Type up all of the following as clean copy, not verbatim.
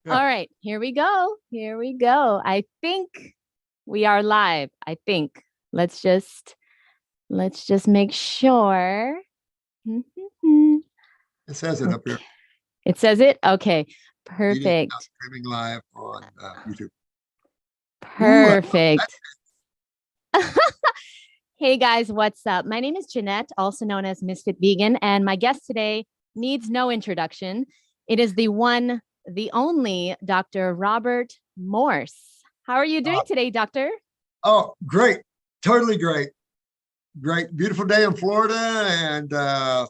All right, here we go. Here we go. I think we are live. I think. Let's just make sure. It says it up here. Okay. It says it? Okay. Meeting is now Perfect. streaming live on YouTube. Ooh, Perfect. Hey guys, what's up? My name is Jeanette, also known as Ms.FitVegan, and my guest today needs no introduction. It is the one, the only Dr. Robert Morse. How are you doing today, doctor? oh, great. Totally great. Great. Beautiful day in Florida and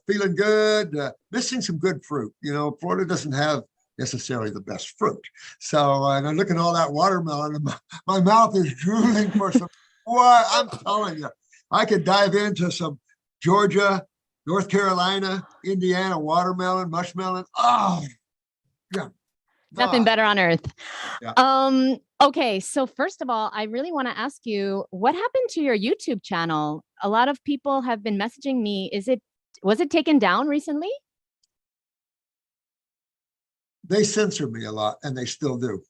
feeling good. Missing some good fruit. You know, Florida doesn't have necessarily the best fruit. So, and I'm looking at all that watermelon and my mouth is drooling for some. What I'm telling you, I could dive into some Georgia, North Carolina, Indiana watermelon, mushmelon. Oh, yeah. Nothing Ah, better on earth. yeah. Okay, so first of all, I really want to ask you what happened to your YouTube channel? A lot of people have been messaging me. Was it taken down recently? They censor me a lot and they still do.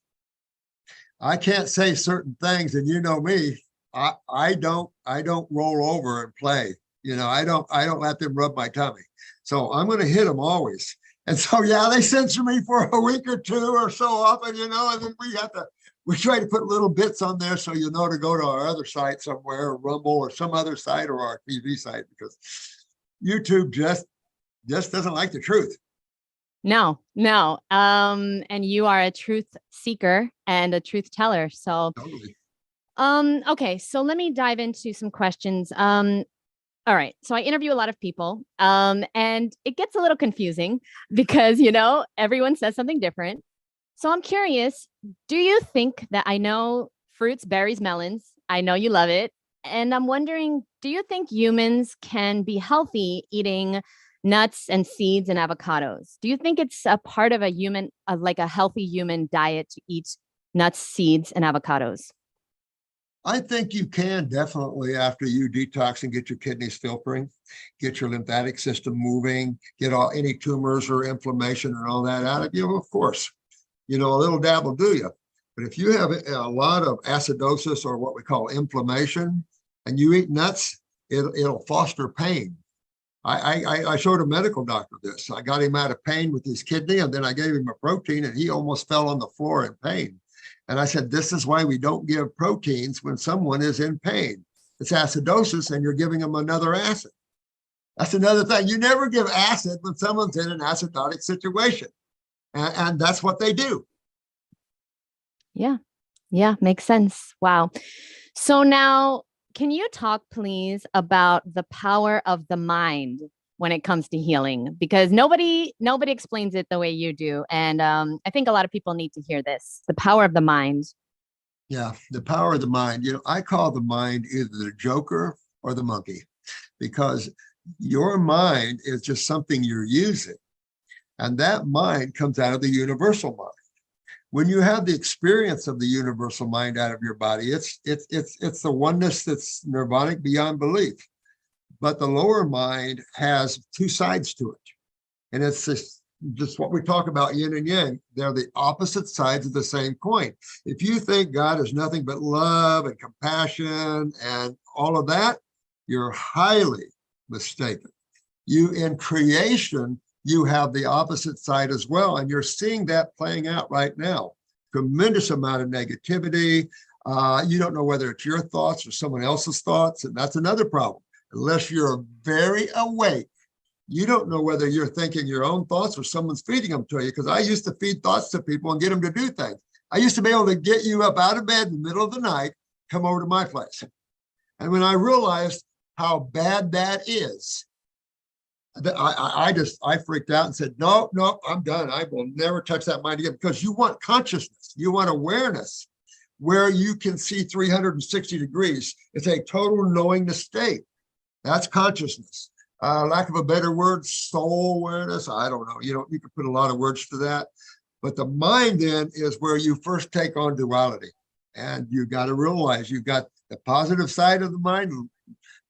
I can't say certain things, and you know me, I don't roll over and play. You know, I don't let them rub my tummy. So I'm gonna hit them always. And so yeah, they censor me for a week or two or so often, you know, and then we try to put little bits on there so you know to go to our other site somewhere, or Rumble or some other site or our TV site, because YouTube just doesn't like the truth. No, no. And you are a truth seeker and a truth teller. So, Totally. okay, so let me dive into some questions. All right. So I interview a lot of people, and it gets a little confusing because, everyone says something different. So I'm curious, do you think that I know fruits, berries, melons? I know you love it. And I'm wondering, do you think humans can be healthy eating nuts and seeds and avocados? Do you think it's a part of a human, like a healthy human diet to eat nuts, seeds, and avocados? I think you can definitely, after you detox and get your kidneys filtering, get your lymphatic system moving, get all any tumors or inflammation and all that out of you. Of course, you know, a little dab will do you. But if you have a lot of acidosis or what we call inflammation, and you eat nuts, it'll foster pain. I showed a medical doctor this. I got him out of pain with his kidney, and then I gave him a protein, and he almost fell on the floor in pain. And I said, this is why we don't give proteins when someone is in pain. It's acidosis, and you're giving them another acid. That's another thing. You never give acid when someone's in an acidotic situation. And that's what they do. Yeah. Yeah, makes sense. Wow. So now, can you talk, please, about the power of the mind when it comes to healing? Because nobody explains it the way you do, and I think a lot of people need to hear this: the power of the mind. Yeah, the power of the mind. You know, I call the mind either the joker or the monkey, because your mind is just something you're using. And that mind comes out of the universal mind. When you have the experience of the universal mind out of your body, it's the oneness that's nirvanic beyond belief. But the lower mind has two sides to it. And it's just what we talk about, yin and yang. They're the opposite sides of the same coin. If you think God is nothing but love and compassion and all of that, you're highly mistaken. You in creation, you have the opposite side as well. And you're seeing that playing out right now. Tremendous amount of negativity. You don't know whether it's your thoughts or someone else's thoughts. And that's another problem. Unless you're very awake, you don't know whether you're thinking your own thoughts or someone's feeding them to you. Because I used to feed thoughts to people and get them to do things. I used to be able to get you up out of bed in the middle of the night, come over to my place. And when I realized how bad that is, I freaked out and said, no, I'm done. I will never touch that mind again, because you want consciousness. You want awareness where you can see 360 degrees. It's a total knowingness state. That's consciousness. Lack of a better word, soul awareness. I don't know. You can put a lot of words to that. But the mind then is where you first take on duality. And you got to realize you've got the positive side of the mind,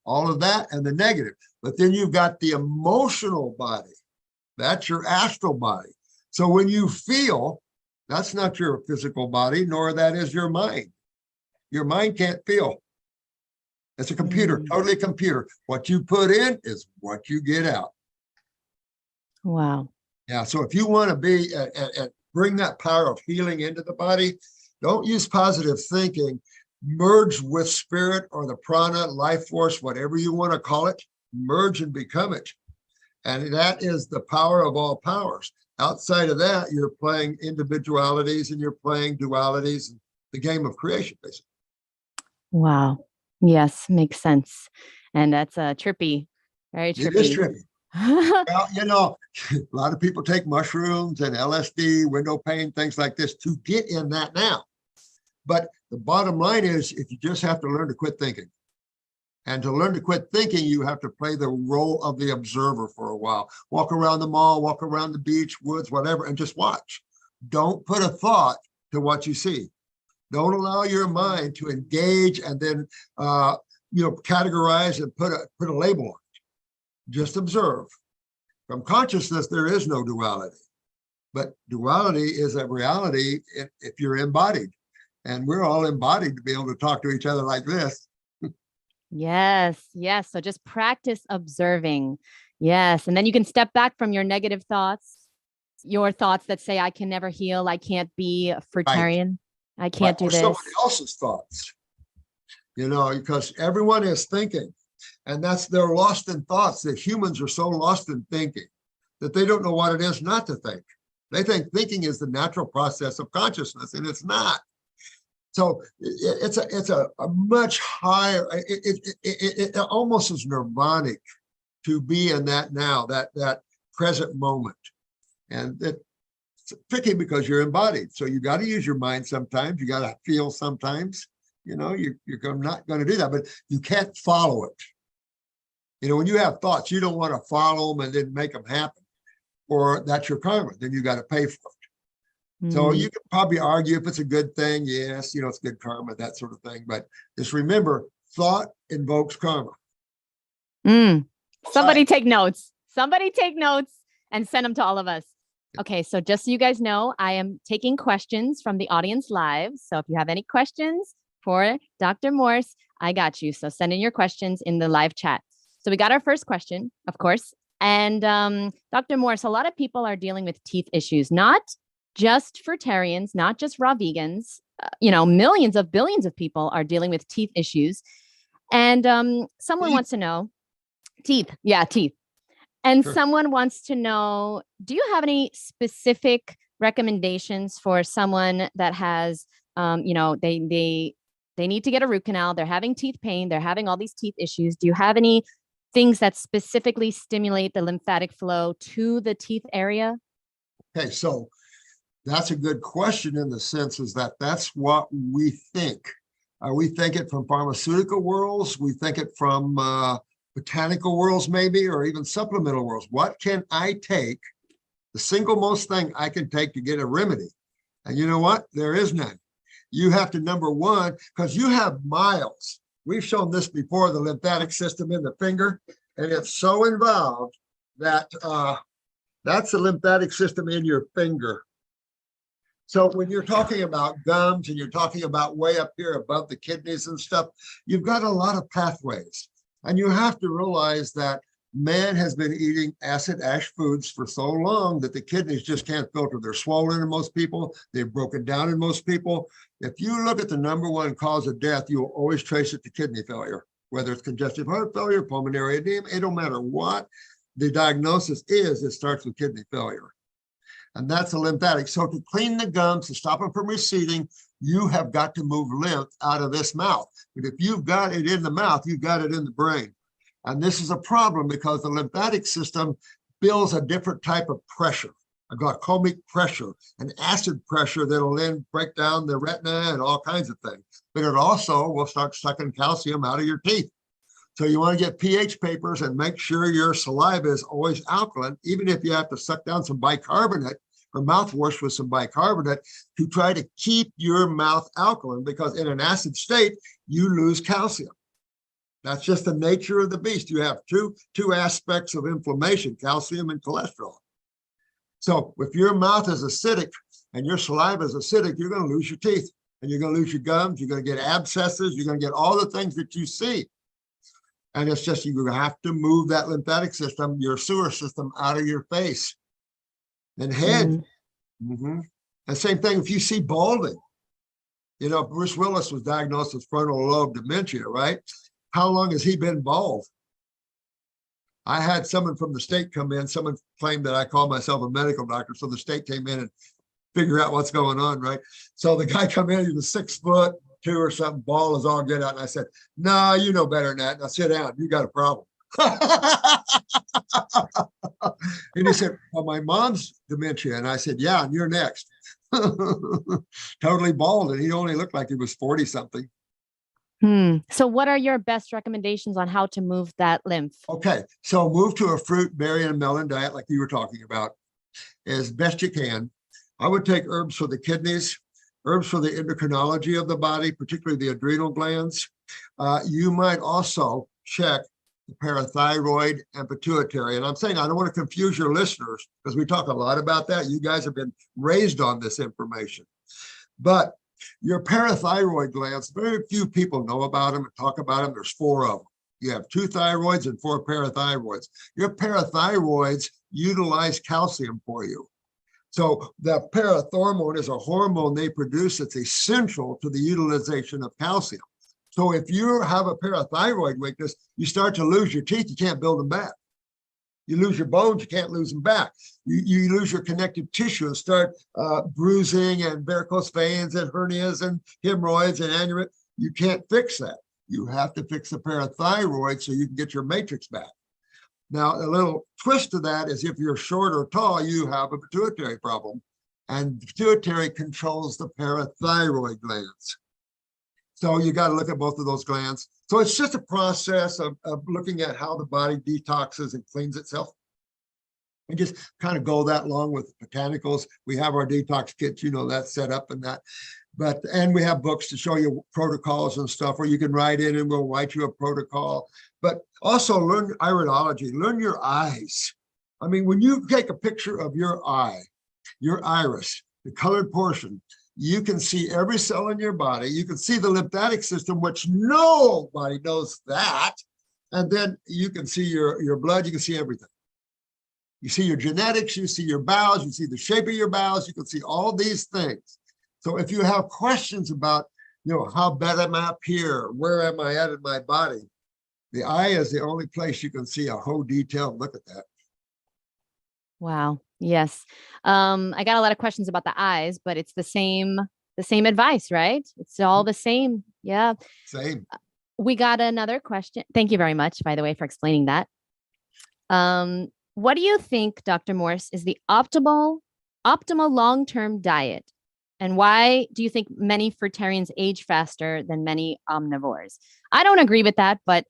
all of that, and the negative. But then you've got the emotional body. That's your astral body. So when you feel, That's not your physical body, nor that is your mind. Your mind can't feel. It's a computer, Mm. totally a computer. What you put in is what you get out. Wow. Yeah. So if you want to be and bring that power of healing into the body, don't use positive thinking. Merge with spirit or the prana, life force, whatever you want to call it. Merge and become it. And that is the power of all powers. Outside of that, you're playing individualities and you're playing dualities, the game of creation, basically. Wow. Yes, makes sense. And that's trippy, very It is trippy. trippy. Well, a lot of people take mushrooms and LSD, window pane, things like this to get in that now. But the bottom line is, if you just have to learn to quit thinking. And to learn to quit thinking, you have to play the role of the observer for a while. Walk around the mall, walk around the beach, woods, whatever, and just watch. Don't put a thought to what you see. Don't allow your mind to engage and then categorize and put a label on it. Just observe. From consciousness, there is no duality. But duality is a reality if you're embodied. And we're all embodied to be able to talk to each other like this. Yes, yes. So just practice observing. Yes. And then you can step back from your negative thoughts, your thoughts that say, I can never heal. I can't be a Right. fruitarian. I can't do Or this. someone else's thoughts, because everyone is thinking. And they're lost in thoughts. The humans are so lost in thinking that they don't know what it is not to think. They think thinking is the natural process of consciousness, and it's not. So it's a much higher, it almost is nirvanic to be in that now, that present moment. And it's tricky because you're embodied. So you got to use your mind sometimes. You got to feel sometimes. You're not going to do that, but you can't follow it. When you have thoughts, you don't want to follow them and then make them happen, or that's your karma. Then you got to pay for it. So you can probably argue if it's a good thing. Yes, it's good karma, that sort of thing. But just remember, thought invokes karma. Somebody take notes. Somebody take notes and send them to all of us. Okay, so just so you guys know, I am taking questions from the audience live. So if you have any questions for Dr. Morse, I got you. So send in your questions in the live chat. So we got our first question, of course. And Dr. Morse, a lot of people are dealing with teeth issues, not just fruitarians, not just raw vegans. Millions of billions of people are dealing with teeth issues. And someone wants to know, teeth. Yeah, teeth. And Sure. Someone wants to know, do you have any specific recommendations for someone that has, they need to get a root canal, they're having teeth pain, they're having all these teeth issues. Do you have any things that specifically stimulate the lymphatic flow to the teeth area? Okay, so that's a good question in the sense is that's what we think. We think it from pharmaceutical worlds. We think it from botanical worlds, maybe, or even supplemental worlds. What can I take? The single most thing I can take to get a remedy. And you know what? There is none. You have to, number one, because you have miles. We've shown this before, the lymphatic system in the finger, and it's so involved that that's the lymphatic system in your finger. So when you're talking about gums and you're talking about way up here above the kidneys and stuff, you've got a lot of pathways. And you have to realize that man has been eating acid ash foods for so long that the kidneys just can't filter. They're swollen in most people. They've broken down in most people. If you look at the number one cause of death, you will always trace it to kidney failure, whether it's congestive heart failure, pulmonary edema, it don't matter what the diagnosis is, it starts with kidney failure. And that's a lymphatic. So to clean the gums, to stop them from receding, you have got to move lymph out of this mouth. But if you've got it in the mouth, you've got it in the brain. And this is a problem because the lymphatic system builds a different type of pressure, a glaucomic pressure, an acid pressure that'll then break down the retina and all kinds of things. But it also will start sucking calcium out of your teeth. So you want to get pH papers and make sure your saliva is always alkaline, even if you have to suck down some bicarbonate or mouthwash with some bicarbonate to try to keep your mouth alkaline, because in an acid state, you lose calcium. That's just the nature of the beast. You have two aspects of inflammation, calcium and cholesterol. So if your mouth is acidic, and your saliva is acidic, you're going to lose your teeth, and you're going to lose your gums. You're going to get abscesses. You're going to get all the things that you see. And it's just, you have to move that lymphatic system, your sewer system, out of your face and head. And same thing if you see balding. You know, Bruce Willis was diagnosed with frontal lobe dementia, right? How long has he been bald? I had someone from the state come in. Someone claimed that I call myself a medical doctor. So the state came in and figure out what's going on, right? So the guy come in, he was 6'2" or something, bald as all get out. And I said, no, you know better than that. Now sit down, you got a problem. And he said, well, my mom's dementia. And I said, yeah, and you're next. Totally bald. And he only looked like he was 40 something. So what are your best recommendations on how to move that lymph? Okay. So move to a fruit, berry, and melon diet like you were talking about as best you can. I would take herbs for the kidneys, herbs for the endocrinology of the body, particularly the adrenal glands. You might also check the parathyroid and pituitary. And I'm saying I don't want to confuse your listeners because we talk a lot about that. You guys have been raised on this information. But your parathyroid glands, very few people know about them and talk about them. There's 4 of them. You have 2 thyroids and 4 parathyroids. Your parathyroids utilize calcium for you. So the parathormone is a hormone they produce that's essential to the utilization of calcium. So if you have a parathyroid weakness, you start to lose your teeth, you can't build them back. You lose your bones, you can't lose them back. You lose your connective tissue and start bruising and varicose veins and hernias and hemorrhoids and aneurysm. You can't fix that. You have to fix the parathyroid so you can get your matrix back. Now, a little twist to that is if you're short or tall, you have a pituitary problem, and the pituitary controls the parathyroid glands. So you got to look at both of those glands. So it's just a process of looking at how the body detoxes and cleans itself. And just kind of go that long with botanicals. We have our detox kits, you know, that's set up and that. And we have books to show you protocols and stuff where you can write in and we'll write you a protocol. But also learn iridology, learn your eyes. I mean, when you take a picture of your eye, your iris, the colored portion, you can see every cell in your body. You can see the lymphatic system, which nobody knows that. And then you can see your blood, you can see everything. You see your genetics, you see your bowels, you see the shape of your bowels, you can see all these things. So if you have questions about, you know, how bad am I up here? Where am I at in my body? The eye is the only place you can see a whole detailed look at that. Wow. Yes. I got a lot of questions about the eyes, but it's the same advice, right? It's all the same. Yeah. Same. We got another question. Thank you very much, by the way, for explaining that. What do you think, Dr. Morse, is the optimal long-term diet? And why do you think many fruitarians age faster than many omnivores? I don't agree with that, but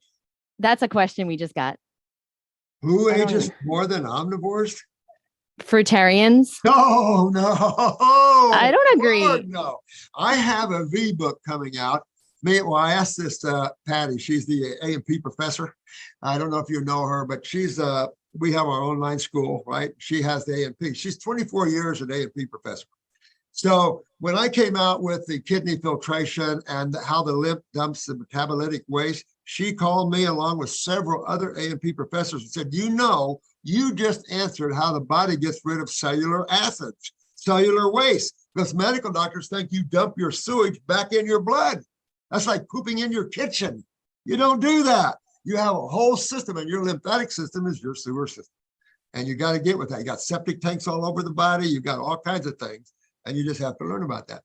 that's a question we just got. Who ages more than omnivores? Fruitarians. No. I don't agree. Lord, no. I have a V book coming out. Well, I asked this Patty. She's the A&P professor. I don't know if you know her, but she's we have our online school, right? She has the A&P. She's 24 years an A&P professor. So when I came out with the kidney filtration and how the lymph dumps the metabolitic waste, she called me along with several other A&P professors and said, you just answered how the body gets rid of cellular acids, cellular waste, because medical doctors think you dump your sewage back in your blood. That's like pooping in your kitchen. You don't do that. You have a whole system, and your lymphatic system is your sewer system. And you got to get with that. You got septic tanks all over the body. You've got all kinds of things. And you just have to learn about that.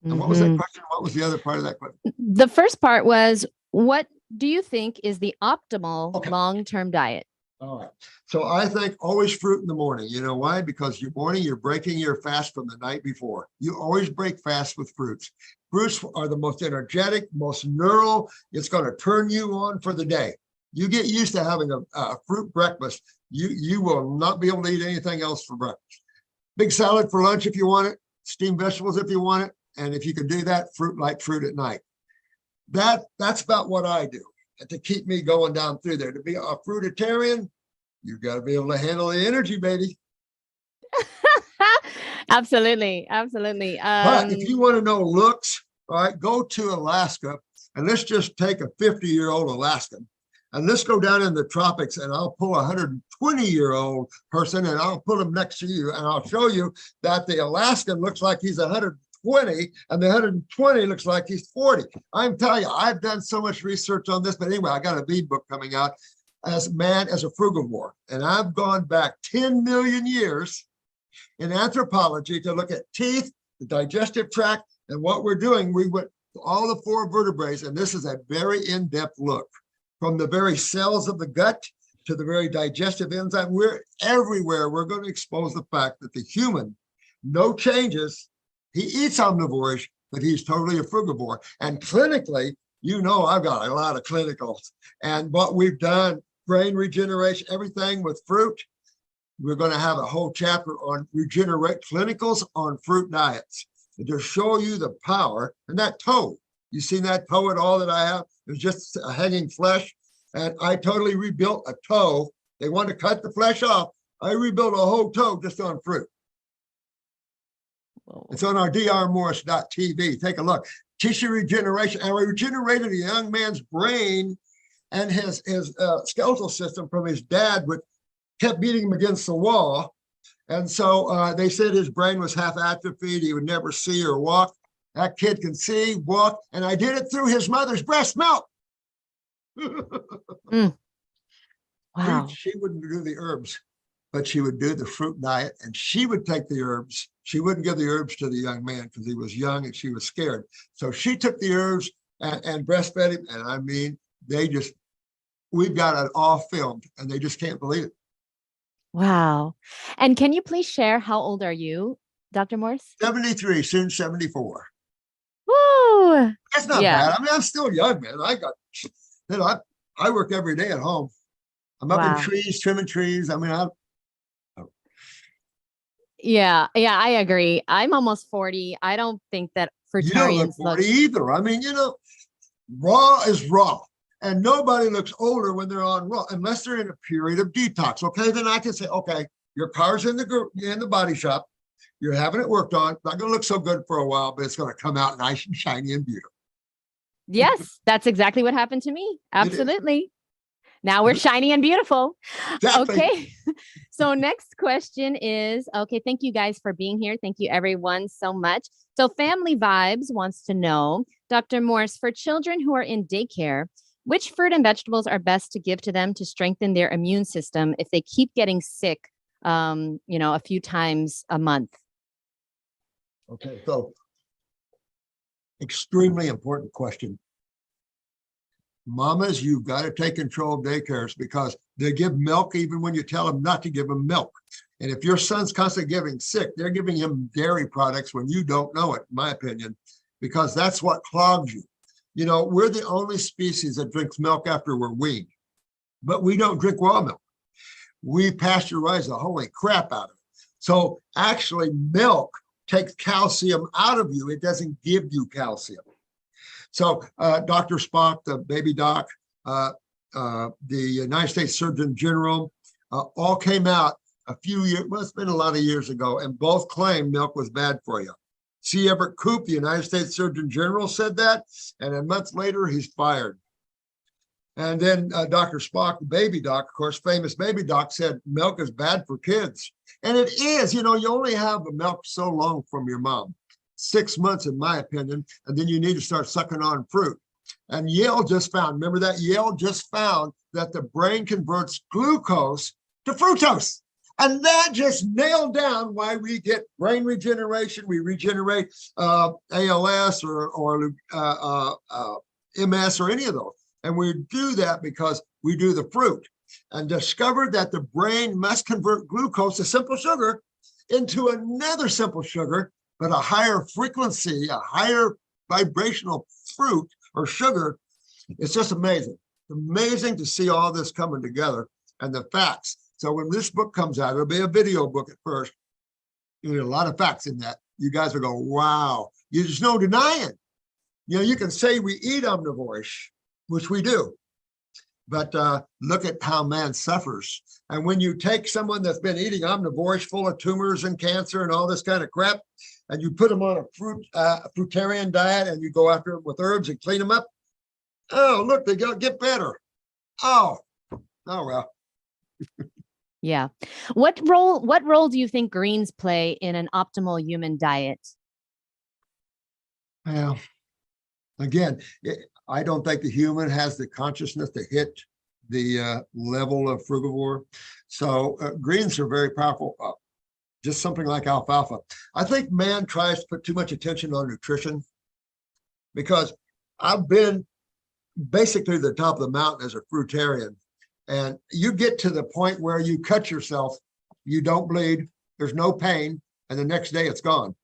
And what was that question? What was the other part of that question? The first part was, what do you think is the optimal long-term diet? All right. So I think always fruit in the morning. You know why? Because you're breaking your fast from the night before. You always break fast with fruits. Fruits are the most energetic, most neural. It's going to turn you on for the day. You get used to having a fruit breakfast. You will not be able to eat anything else for breakfast. Big salad for lunch if you want it, steamed vegetables if you want it, and if you can do that, light fruit at night. That's about what I do to keep me going down through there. To be a fruitarian, you've got to be able to handle the energy, baby. Absolutely. Absolutely. But if you want to know looks, all right, go to Alaska and let's just take a 50-year-old Alaskan and let's go down in the tropics and I'll pull a 120-year-old person and I'll put him next to you and I'll show you that the Alaskan looks like he's 120 and the 120 looks like he's 40. I'm telling you, I've done so much research on this, but anyway, I got a bead book coming out as man as a frugivore. And I've gone back 10 million years in anthropology to look at teeth, the digestive tract, and what we're doing. We went to all the 4 vertebrae, and this is a very in-depth look from the very cells of the gut to the very digestive enzyme. We're everywhere. We're going to expose the fact that the human, no changes. He eats omnivores, but he's totally a frugivore. And clinically, you know, I've got a lot of clinicals. And what we've done, brain regeneration, everything with fruit. We're going to have a whole chapter on regenerate clinicals on fruit diets and to show you the power. And that toe, you seen that toe at all that I have? It was just a hanging flesh. And I totally rebuilt a toe. They wanted to cut the flesh off. I rebuilt a whole toe just on fruit. Whoa. It's on our drmorse.tv. Take a look. Tissue regeneration. And we regenerated a young man's brain and his skeletal system from his dad, which kept beating him against the wall. And so they said his brain was half atrophied. He would never see or walk. That kid can see, walk, and I did it through his mother's breast milk. Wow. She wouldn't do the herbs, but she would do the fruit diet, and she would take the herbs. She wouldn't give the herbs to the young man because he was young and she was scared. So she took the herbs and breastfed him. And I mean, we've got it all filmed and they just can't believe it. Wow. And can you please share how old are you, Dr. Morse? 73, soon 74. Woo! That's not bad. I mean, I'm still young, man. I work every day at home. I'm up in trees, trimming trees. I mean, yeah, I agree. I'm almost 40. I don't think that fruitarians you don't look 40 either. I mean, you know, raw is raw. And nobody looks older when they're on raw, unless they're in a period of detox. Okay, then I can say, okay, your car's in the body shop. You're having it worked on. It's not going to look so good for a while, but it's going to come out nice and shiny and beautiful. Yes, that's exactly what happened to me. Absolutely. Now we're shiny and beautiful. Exactly. Okay. So next question is, okay, thank you guys for being here. Thank you everyone so much. So Family Vibes wants to know, Dr. Morse, for children who are in daycare, which fruit and vegetables are best to give to them to strengthen their immune system if they keep getting sick, a few times a month? Okay, so extremely important question. Mamas, you've got to take control of daycares because they give milk even when you tell them not to give them milk. And if your son's constantly getting sick, they're giving him dairy products when you don't know it, in my opinion, because that's what clogs you. You know, we're the only species that drinks milk after we're weaned, but we don't drink raw milk. We pasteurize the holy crap out of it. So actually milk takes calcium out of you. It doesn't give you calcium. So Dr. Spock, the baby doc, the United States Surgeon General, all came out a few years, well, it's been a lot of years ago, and both claimed milk was bad for you. C. Everett Koop, the United States Surgeon General, said that, and a month later, he's fired. And then Dr. Spock, the baby doc, of course, famous baby doc, said milk is bad for kids. And it is, you know, you only have the milk so long from your mom, 6 months, in my opinion, and then you need to start sucking on fruit. And Yale just found, remember that? Yale just found that the brain converts glucose to fructose. And that just nailed down why we get brain regeneration. We regenerate ALS or MS or any of those. And we do that because we do the fruit and discovered that the brain must convert glucose, a simple sugar, into another simple sugar, but a higher frequency, a higher vibrational fruit or sugar. It's just amazing. It's amazing to see all this coming together and the facts. So when this book comes out, it'll be a video book at first. There's a lot of facts in that. You guys will go, wow. There's no denying. You know, you can say we eat omnivores, which we do. But look at how man suffers. And when you take someone that's been eating omnivores full of tumors and cancer and all this kind of crap, and you put them on a fruitarian diet and you go after them with herbs and clean them up, oh, look, they get better. Oh, well. Yeah. What role do you think greens play in an optimal human diet? Well, again, I don't think the human has the consciousness to hit the level of frugivore. So greens are very powerful, just something like alfalfa. I think man tries to put too much attention on nutrition because I've been basically to the top of the mountain as a fruitarian. And you get to the point where you cut yourself, you don't bleed, there's no pain, and the next day it's gone.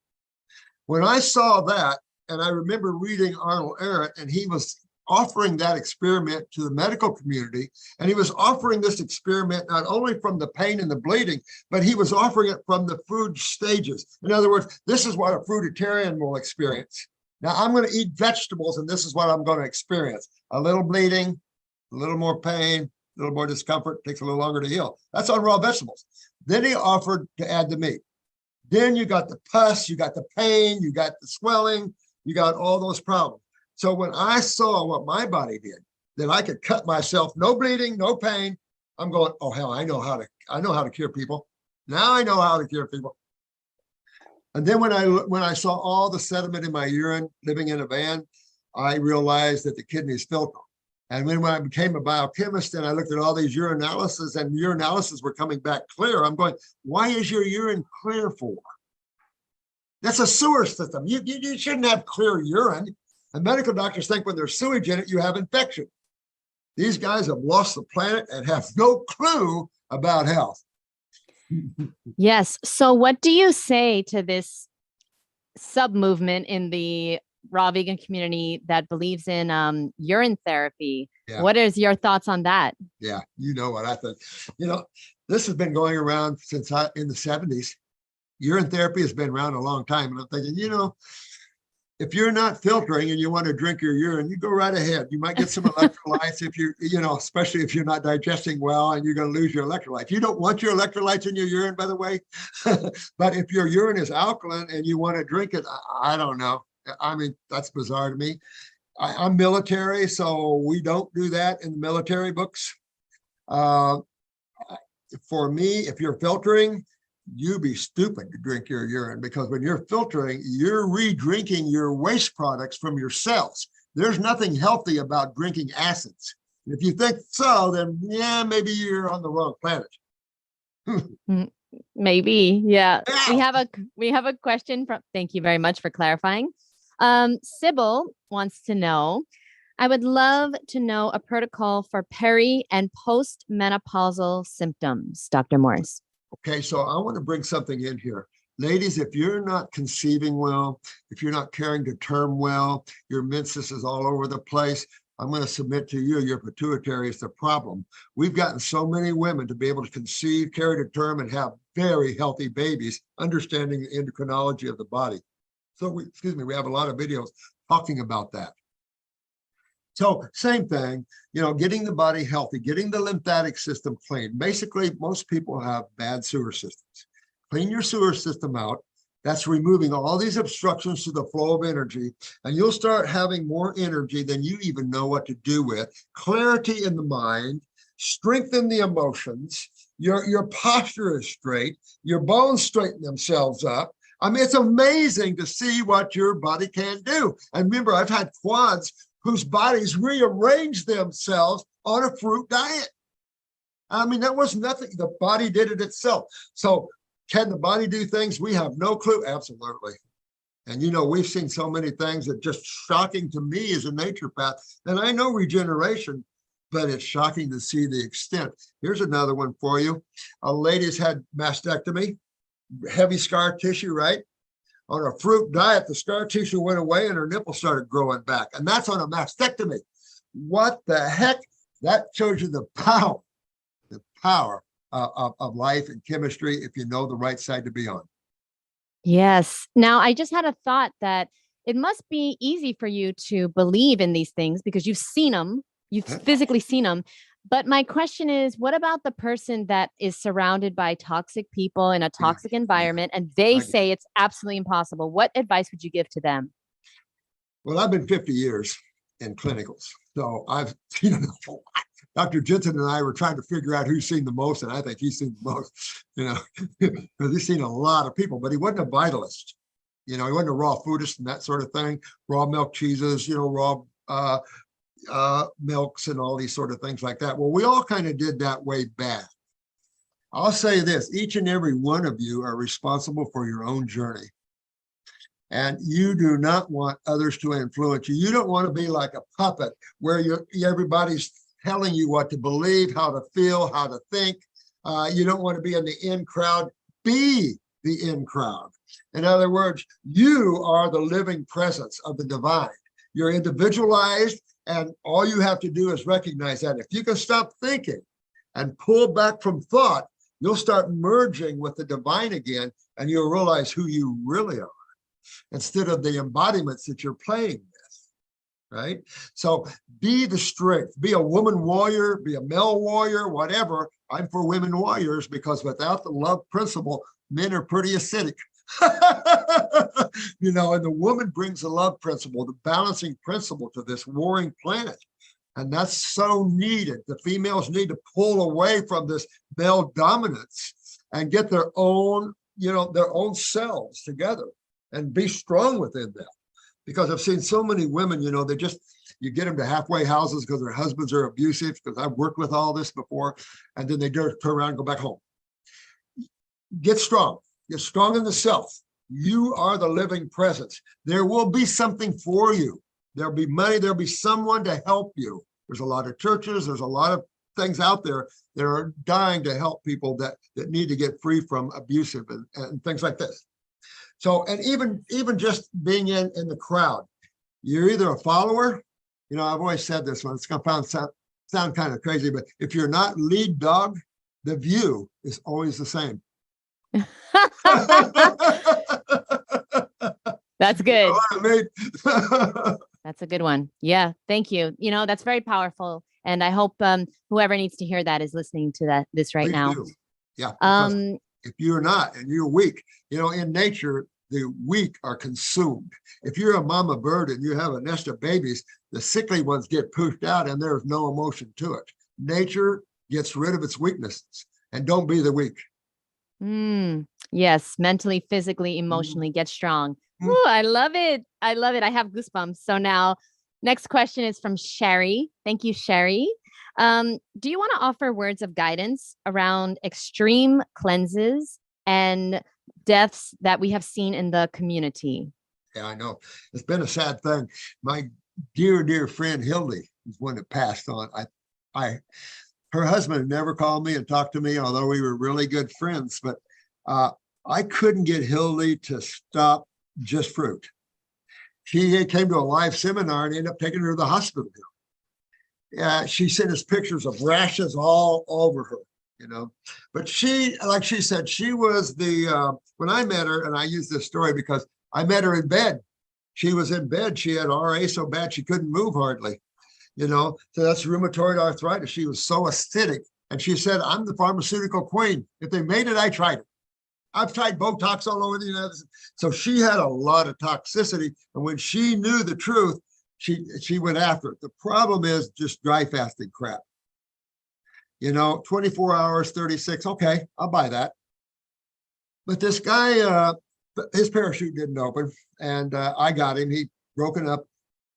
When I saw that, and I remember reading Arnold Ehret, and he was offering that experiment to the medical community, and he was offering this experiment not only from the pain and the bleeding, but he was offering it from the food stages. In other words, this is what a fruitarian will experience. Now I'm going to eat vegetables, and this is what I'm going to experience. A little bleeding, a little more pain, a little more discomfort, takes a little longer to heal. That's on raw vegetables. Then he offered to add the meat. Then you got the pus, you got the pain, you got the swelling, you got all those problems. So when I saw what my body did, that I could cut myself, no bleeding, no pain, I'm going, oh hell, I know how to cure people. Now I know how to cure people. And then when I saw all the sediment in my urine living in a van, I realized that the kidneys filter. And when I became a biochemist and I looked at all these urinalysis and urinalysis were coming back clear, I'm going, why is your urine clear for? That's a sewer system. You shouldn't have clear urine. And medical doctors think when there's sewage in it, you have infection. These guys have lost the planet and have no clue about health. Yes. So what do you say to this sub-movement in the raw vegan community that believes in urine therapy? Yeah. What is your thoughts on that? Yeah, you know what I think. This has been going around since in the 70s. Urine therapy has been around a long time. And I'm thinking, if you're not filtering and you want to drink your urine, you go right ahead. You might get some electrolytes if especially if you're not digesting well and you're going to lose your electrolytes. You don't want your electrolytes in your urine, by the way. But if your urine is alkaline and you want to drink it, I don't know. I mean, that's bizarre to me. I'm military, so we don't do that in the military books. For me, if you're filtering, you be stupid to drink your urine, because when you're filtering, you're re-drinking your waste products from your cells. There's nothing healthy about drinking acids. If you think so, then yeah, maybe you're on the wrong planet. Maybe. Yeah. Yeah. We have a question from, thank you very much for clarifying. Sybil wants to know, I would love to know a protocol for peri and post-menopausal symptoms, Dr. Morse. Okay, so I want to bring something in here. Ladies, if you're not conceiving well, if you're not carrying to term well, your menses is all over the place, I'm going to submit to you, your pituitary is the problem. We've gotten so many women to be able to conceive, carry to term, and have very healthy babies, understanding the endocrinology of the body. So we have a lot of videos talking about that. So same thing, getting the body healthy, getting the lymphatic system clean. Basically, most people have bad sewer systems. Clean your sewer system out. That's removing all these obstructions to the flow of energy, and you'll start having more energy than you even know what to do with. Clarity in the mind, strengthen the emotions, your posture is straight, your bones straighten themselves up. I mean, it's amazing to see what your body can do. And remember, I've had quads whose bodies rearranged themselves on a fruit diet. I mean, that was nothing. The body did it itself. So can the body do things? We have no clue. Absolutely. And, we've seen so many things that just shocking to me as a naturopath. And I know regeneration, but it's shocking to see the extent. Here's another one for you. A lady's had mastectomy, heavy scar tissue, right? On a fruit diet, the scar tissue went away and her nipple started growing back. And that's on a mastectomy. What the heck? That shows you the power of life and chemistry if you know the right side to be on. Yes. Now, I just had a thought that it must be easy for you to believe in these things because you've seen them, you've physically seen them. But my question is, what about the person that is surrounded by toxic people in a Yeah, toxic yeah, environment and they I get it. say it's absolutely impossible? What advice would you give to them? Well, I've been 50 years in clinicals. So I've seen an awful lot. Dr. Jensen and I were trying to figure out who's seen the most, and I think he's seen the most, because he's seen a lot of people, but he wasn't a vitalist. He wasn't a raw foodist and that sort of thing, raw milk cheeses, raw milks and all these sort of things like that. Well, we all kind of did that way back. I'll say this, each and every one of you are responsible for your own journey. And you do not want others to influence you. You don't want to be like a puppet where everybody's telling you what to believe, how to feel, how to think. You don't want to be in the in crowd. Be the in crowd. In other words, you are the living presence of the divine. You're individualized, and all you have to do is recognize that. If you can stop thinking and pull back from thought, you'll start merging with the divine again, and you'll realize who you really are, instead of the embodiments that you're playing with, right? So be the strength, be a woman warrior, be a male warrior, whatever. I'm for women warriors because without the love principle, men are pretty acidic. And the woman brings the love principle, the balancing principle to this warring planet. And that's so needed. The females need to pull away from this male dominance and get their own selves together and be strong within them. Because I've seen so many women, you get them to halfway houses because their husbands are abusive, because I've worked with all this before, and then they turn around and go back home. Get strong in the self. You are the living presence. There will be something for you. There'll be money, there'll be someone to help you. There's a lot of churches, there's a lot of things out there that are dying to help people that need to get free from abusive and things like this. So, and even just being in the crowd, you're either a follower, I've always said this one, it's going to sound kind of crazy, but if you're not lead dog, the view is always the same. That's good. You know what I mean? That's a good one. Yeah. Thank you. That's very powerful. And I hope whoever needs to hear that is listening to this right Please now. do. Yeah. Because if you're not and you're weak, in nature, the weak are consumed. If you're a mama bird and you have a nest of babies, the sickly ones get pushed out and there's no emotion to it. Nature gets rid of its weaknesses, and don't be the weak. Yes. Mentally, physically, emotionally, get strong. Ooh, I love it. I love it. I have goosebumps. So now, next question is from Sherry. Thank you, Sherry. Do you want to offer words of guidance around extreme cleanses and deaths that we have seen in the community? Yeah, I know. It's been a sad thing. My dear friend Hildy is one that passed on. Her husband never called me and talked to me, although we were really good friends, but I couldn't get Hildy to stop just fruit. She came to a live seminar and ended up taking her to the hospital. She sent us pictures of rashes all over her, but she, like she said, she was when I met her, and I use this story because I met her in bed. She was in bed. She had RA so bad she couldn't move hardly, so that's rheumatoid arthritis. She was so acidic. And she said, I'm the pharmaceutical queen. If they made it, I tried it. I've tried Botox all over the United States. So she had a lot of toxicity. And when she knew the truth, she went after it. The problem is just dry fasting crap. 24 hours, 36. Okay, I'll buy that. But this guy, his parachute didn't open. And I got him. He broken up,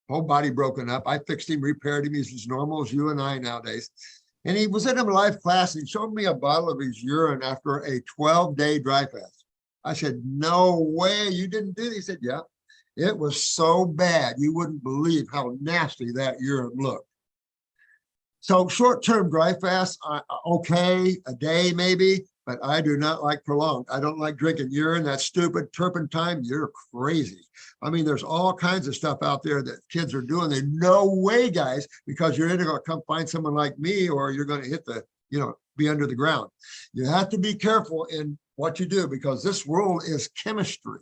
whole body broken up. I fixed him, repaired him. He's as normal as you and I nowadays. And he was in a live class and he showed me a bottle of his urine after a 12-day dry fast. I said, no way, you didn't do it. He said, yeah, it was so bad. You wouldn't believe how nasty that urine looked. So short-term dry fast, okay, a day maybe, but I do not like prolonged. I don't like drinking urine. That's stupid. Turpentine, you're crazy. I mean, there's all kinds of stuff out there that kids are doing. There's no way, guys, because you're either going to come find someone like me or you're going to hit be under the ground. You have to be careful in what you do because this world is chemistry.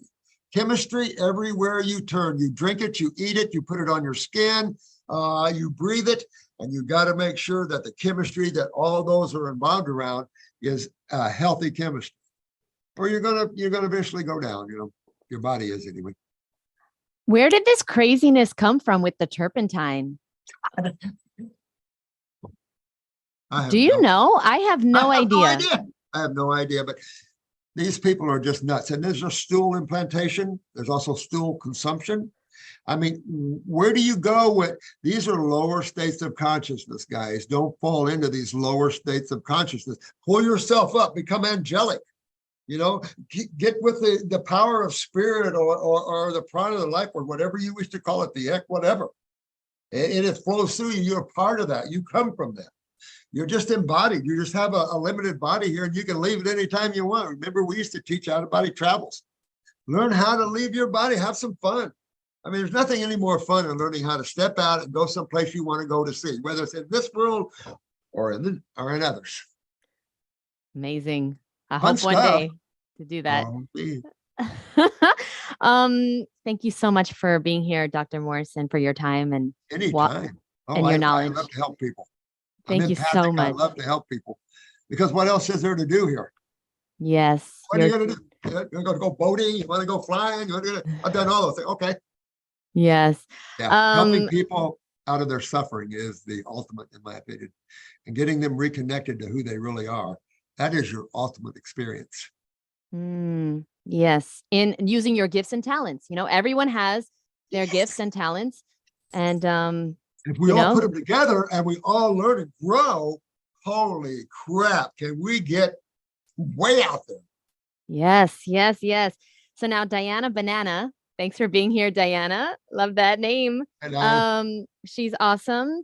Chemistry everywhere you turn. You drink it, you eat it, you put it on your skin, you breathe it. And you've got to make sure that the chemistry that all those are involved around is a healthy chemistry, or you're gonna eventually go down. Your body is anyway. Where did this craziness come from with the turpentine? Do you know? I have no idea. I have no idea, but these people are just nuts. And there's a stool implantation. There's also stool consumption. I mean, where do you go with these are lower states of consciousness, guys? Don't fall into these lower states of consciousness. Pull yourself up, become angelic, get with the power of spirit or the prana of the life or whatever you wish to call it, the ek, whatever. And it flows through you. You're part of that. You come from that. You're just embodied. You just have a limited body here and you can leave it anytime you want. Remember, we used to teach out-of-body travels. Learn how to leave your body, have some fun. I mean, there's nothing any more fun than learning how to step out and go someplace you want to go to see, whether it's in this world or in others. Amazing. I hope one day to do that. Thank you so much for being here, Dr. Morse, and for your time and anytime. And your knowledge. I love to help people. Thank you so much. I love to help people because what else is there to do here? Yes. What are you going to do? You're going to go boating? You want to go flying? I've done all those things. Okay. Yes. Yeah. Helping people out of their suffering is the ultimate, in my opinion, and getting them reconnected to who they really are. That is your ultimate experience. Yes. In using your gifts and talents. Everyone has their gifts and talents. And if we all put them together and we all learn and grow, holy crap, can we get way out there? Yes, yes, yes. So now Diana Banana, thanks for being here, Diana. Love that name. She's awesome.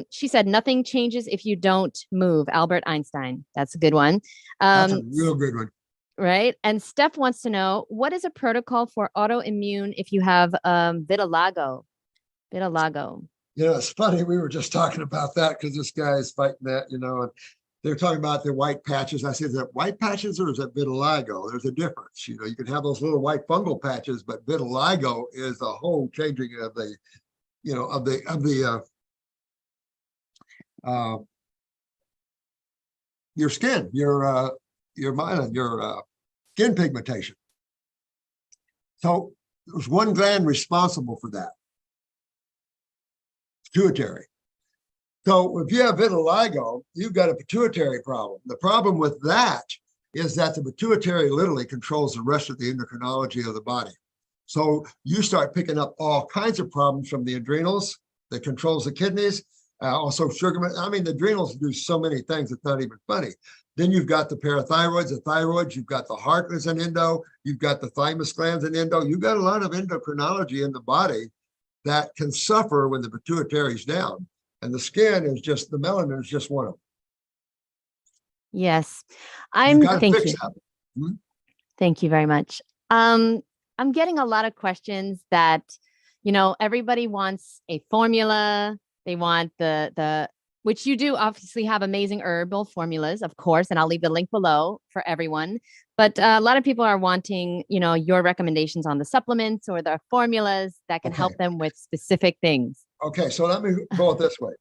She said, nothing changes if you don't move. Albert Einstein. That's a good one. That's a real good one. Right. And Steph wants to know, what is a protocol for autoimmune if you have vitiligo? Vitiligo. It's funny. We were just talking about that because this guy is fighting that, and they're talking about the white patches. I said, is that white patches or is that vitiligo? There's a difference. You can have those little white fungal patches, but vitiligo is the whole changing of the, your skin, your myelin, your skin pigmentation. So there's one gland responsible for that. Pituitary. So if you have vitiligo, you've got a pituitary problem. The problem with that is that the pituitary literally controls the rest of the endocrinology of the body. So you start picking up all kinds of problems from the adrenals that controls the kidneys, also sugar. I mean, the adrenals do so many things, it's not even funny. Then you've got the parathyroids, the thyroids, you've got the heart as an endo, you've got the thymus glands and endo. You've got a lot of endocrinology in the body that can suffer when the pituitary is down. And the skin is just, the melanin is just one of them. Yes. Thank you. Thank you very much. I'm getting a lot of questions that, everybody wants a formula. They want which you do obviously have amazing herbal formulas, of course, and I'll leave the link below for everyone. But a lot of people are wanting, your recommendations on the supplements or the formulas that can help them with specific things. Okay, so let me go it this way.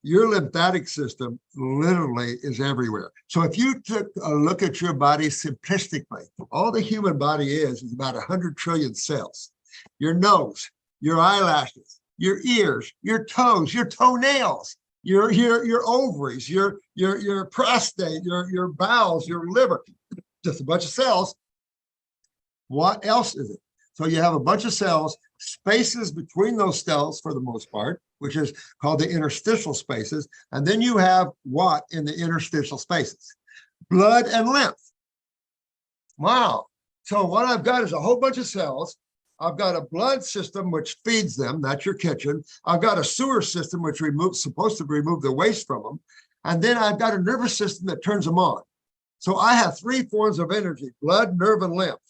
Your lymphatic system literally is everywhere. So if you took a look at your body simplistically, all the human body is about 100 trillion cells. Your nose, your eyelashes, your ears, your toes, your toenails, your ovaries, your prostate, your bowels, your liver, just a bunch of cells. What else is it? So you have a bunch of cells, spaces between those cells for the most part, which is called the interstitial spaces. And then you have what in the interstitial spaces? Blood and lymph. Wow. So what I've got is a whole bunch of cells. I've got a blood system which feeds them. That's your kitchen. I've got a sewer system which supposed to remove the waste from them. And then I've got a nervous system that turns them on. So I have three forms of energy: blood, nerve, and lymph.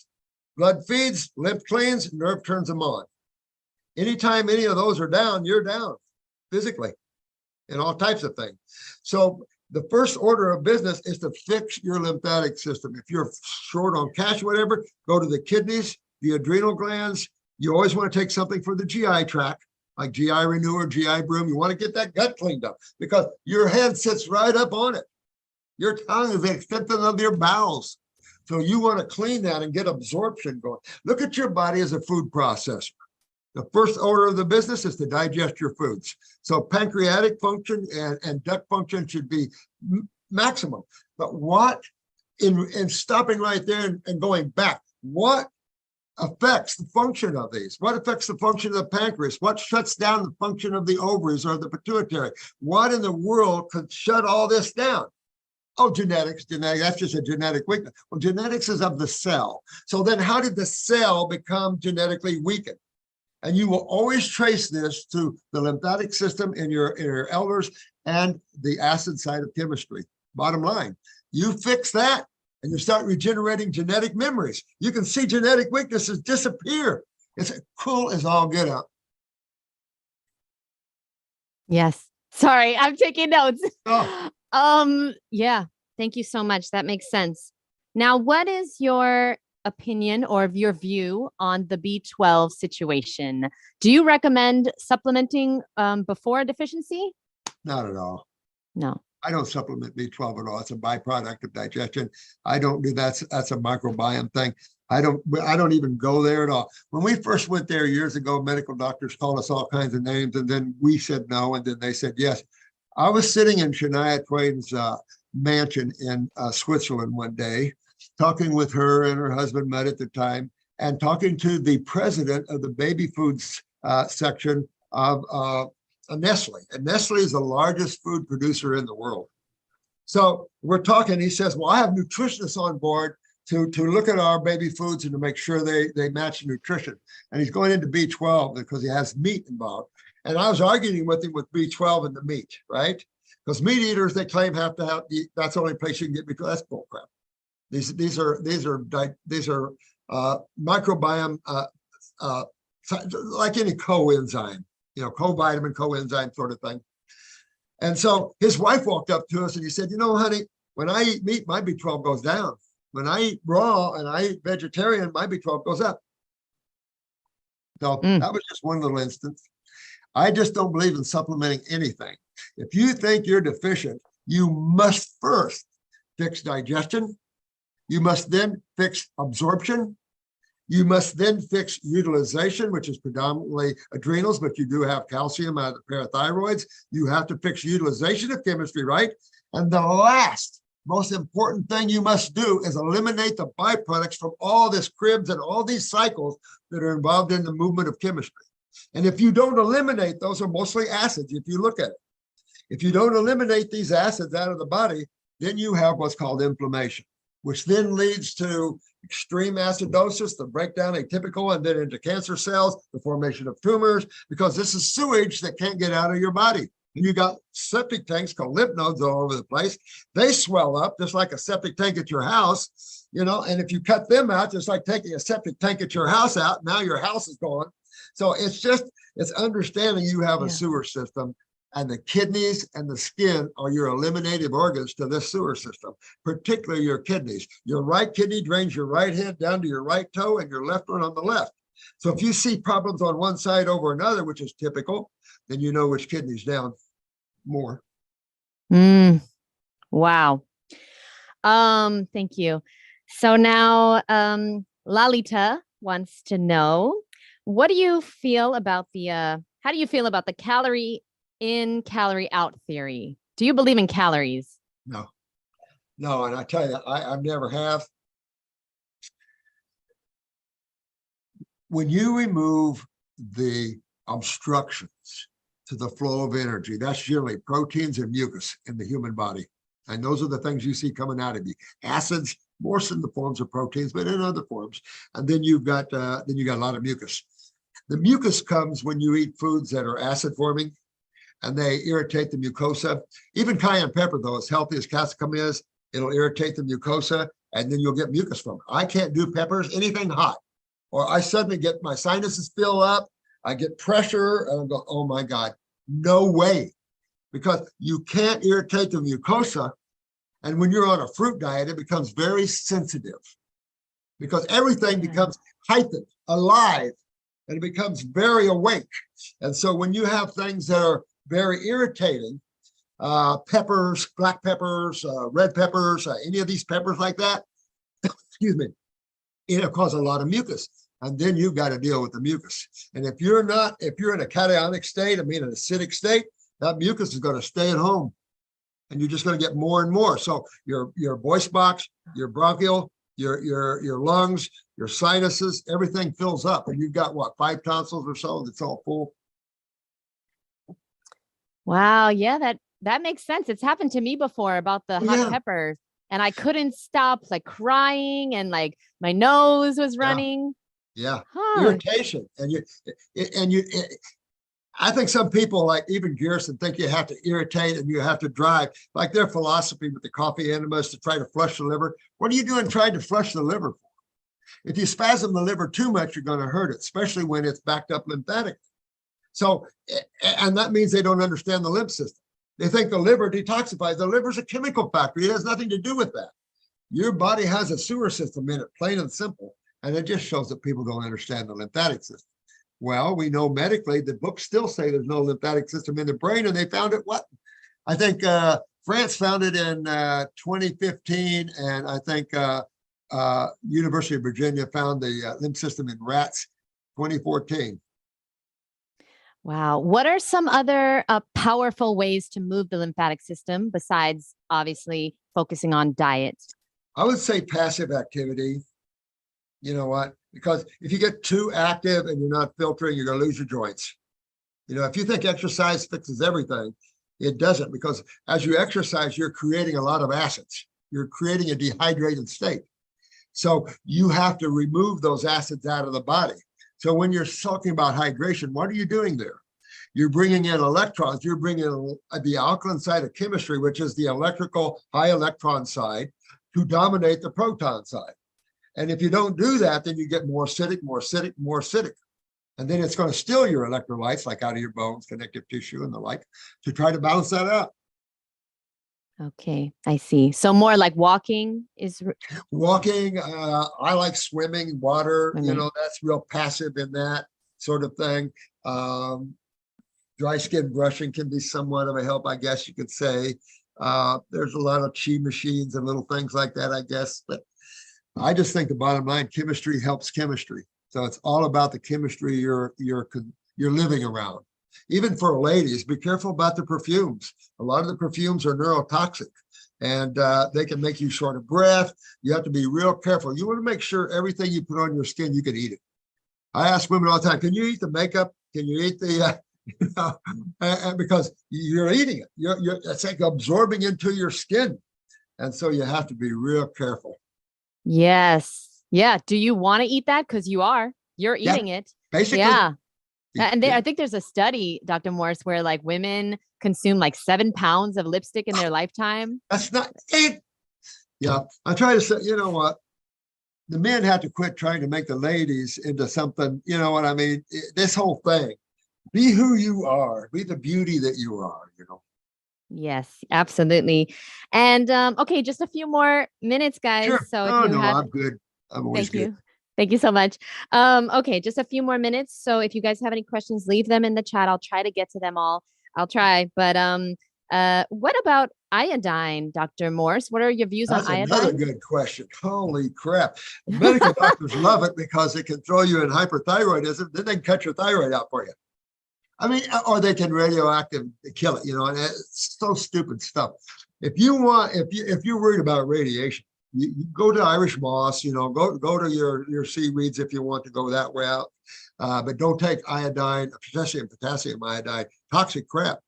Blood feeds, lymph cleans, nerve turns them on. Anytime any of those are down, you're down physically and all types of things. So the first order of business is to fix your lymphatic system. If you're short on cash, whatever, go to the kidneys, the adrenal glands. You always want to take something for the GI tract. like GI Renewer, GI Broom. You want to get that gut cleaned up because your head sits right up on it. Your tongue is the extension of your bowels. So you want to clean that and get absorption going. Look at your body as a food processor. The first order of the business is to digest your foods. So pancreatic function and duct function should be maximum. But what, in stopping right there and going back, what affects the function of these? What affects the function of the pancreas? What shuts down the function of the ovaries or the pituitary? What in the world could shut all this down? Oh, genetics, that's just a genetic weakness. Well, genetics is of the cell. So then how did the cell become genetically weakened? And you will always trace this to the lymphatic system in your elders and the acid side of chemistry. Bottom line, you fix that and you start regenerating genetic memories. You can see genetic weaknesses disappear. It's cool as all get up. Yes. Sorry, I'm taking notes. Oh. Yeah, thank you so much. That makes sense. Now, what is your opinion or your view on the B12 situation? Do you recommend supplementing before a deficiency? Not at all. No. I don't supplement B12 at all. It's a byproduct of digestion. I don't do that. That's a microbiome thing. I don't even go there at all. When we first went there years ago, medical doctors called us all kinds of names, and then we said no, and then they said yes. I was sitting in Shania Twain's mansion in Switzerland one day, talking with her and her husband met at the time, and talking to the president of the baby foods section of Nestle. And Nestle is the largest food producer in the world. So we're talking, he says, well, I have nutritionists on board to look at our baby foods and to make sure they match nutrition. And he's going into B12 because he has meat involved. And I was arguing with him with B12 and the meat, right? Because meat eaters, they claim have to have, that's the only place you can get B12. That's bullcrap. These are microbiome, like any coenzyme, covitamin, coenzyme sort of thing. And so his wife walked up to us and he said, honey, when I eat meat, my B12 goes down. When I eat raw and I eat vegetarian, my B12 goes up. So that was just one little instance. I just don't believe in supplementing anything. If you think you're deficient, you must first fix digestion. You must then fix absorption. You must then fix utilization, which is predominantly adrenals, but you do have calcium out of the parathyroids. You have to fix utilization of chemistry, right? And the last most important thing you must do is eliminate the byproducts from all this cribs and all these cycles that are involved in the movement of chemistry. And if you don't eliminate, those are mostly acids, if you look at it. If you don't eliminate these acids out of the body, then you have what's called inflammation, which then leads to extreme acidosis, the breakdown atypical, and then into cancer cells, the formation of tumors, because this is sewage that can't get out of your body. And you got septic tanks called lymph nodes all over the place. They swell up just like a septic tank at your house, and if you cut them out, just like taking a septic tank at your house out, now your house is gone. So it's understanding you have a sewer system, and the kidneys and the skin are your eliminative organs to this sewer system, particularly your kidneys. Your right kidney drains your right head down to your right toe and your left one on the left. So if you see problems on one side over another, which is typical, then you know which kidney's down more. Wow. Thank you. So now Lalita wants to know, what do you feel about how do you feel about the calorie in, calorie out theory? Do you believe in calories? No, and I tell you, I never have. When you remove the obstructions to the flow of energy, that's generally proteins and mucus in the human body. And those are the things you see coming out of you. Acids, more in the forms of proteins, but in other forms. And then you've got a lot of mucus. The mucus comes when you eat foods that are acid forming and they irritate the mucosa. Even cayenne pepper, though, as healthy as capsicum is, it'll irritate the mucosa and then you'll get mucus from it. I can't do peppers, anything hot, or I suddenly get my sinuses fill up, I get pressure, and I go, oh my God, no way. Because you can't irritate the mucosa. And when you're on a fruit diet, it becomes very sensitive because everything becomes heightened, alive, and it becomes very awake. And so when you have things that are very irritating, peppers, black peppers, red peppers, any of these peppers like that, excuse me, it'll cause a lot of mucus. And then you've got to deal with the mucus. And if you're in a cationic state, I mean, an acidic state, that mucus is going to stay at home. And you're just going to get more and more. So your voice box, your bronchial, your lungs, your sinuses, everything fills up. And you've got what, 5 tonsils or so that's all full. Wow. Yeah, that makes sense. It's happened to me before about the hot peppers, and I couldn't stop like crying, and like my nose was running. Yeah. Irritation. I think some people, like even Gerson, think you have to irritate and you have to drive, like their philosophy with the coffee enemas to try to flush the liver. What are you doing trying to flush the liver for? If you spasm the liver too much, you're going to hurt it, especially when it's backed up lymphatically. So, and that means they don't understand the lymph system. They think the liver detoxifies. The liver's a chemical factory. It has nothing to do with that. Your body has a sewer system in it, plain and simple. And it just shows that people don't understand the lymphatic system. Well, we know medically, the books still say there's no lymphatic system in the brain, and they found it what? I think France found it in 2015, and I think University of Virginia found the lymph system in rats 2014. Wow. What are some other powerful ways to move the lymphatic system besides obviously focusing on diet? I would say passive activity. You know what? Because if you get too active and you're not filtering, you're going to lose your joints. You know, if you think exercise fixes everything, it doesn't, because as you exercise, you're creating a lot of acids. You're creating a dehydrated state. So you have to remove those acids out of the body. So when you're talking about hydration, what are you doing there? You're bringing in electrons. You're bringing in the alkaline side of chemistry, which is the electrical high electron side, to dominate the proton side. And if you don't do that, then you get more acidic, more acidic, more acidic. And then it's going to steal your electrolytes, like out of your bones, connective tissue, and the like, to try to balance that out. Okay, I see. So more like walking is... Walking, I like swimming, water, you know, that's real passive in that sort of thing. Dry skin brushing can be somewhat of a help, I guess you could say. There's a lot of chi machines and little things like that, I guess. But I just think the bottom line, chemistry helps chemistry. So it's all about the chemistry you're living around. Even for ladies, be careful about the perfumes. A lot of the perfumes are neurotoxic, and they can make you short of breath. You have to be real careful. You want to make sure everything you put on your skin, you can eat it. I ask women all the time, can you eat the makeup? Can you eat the, because you're eating it. It's like absorbing into your skin. And so you have to be real careful. Yes. Yeah. Do you want to eat that? Because you're eating it. Basically. Yeah. And I think there's a study, Dr. Morse, where like women consume like 7 pounds of lipstick in their lifetime. That's not it. Yeah. I try to say, you know what? The men have to quit trying to make the ladies into something, you know what I mean? This whole thing, be who you are, be the beauty that you are, you know? Yes, absolutely. And okay, just a few more minutes, guys. Sure. So I'm good. I'm always good. Thank you so much. Okay, just a few more minutes. So if you guys have any questions, leave them in the chat. I'll try to get to them all. I'll try. But what about iodine, Dr. Morse? What are your views on iodine? That's another good question. Holy crap. Medical doctors love it because it can throw you in hyperthyroidism. Then they can cut your thyroid out for you. I mean, or they can radioactive kill it, you know, and it's so stupid stuff. If you're worried about radiation, you go to Irish moss, you know, go to your seaweeds if you want to go that route, but don't take iodine, potassium iodide, toxic crap.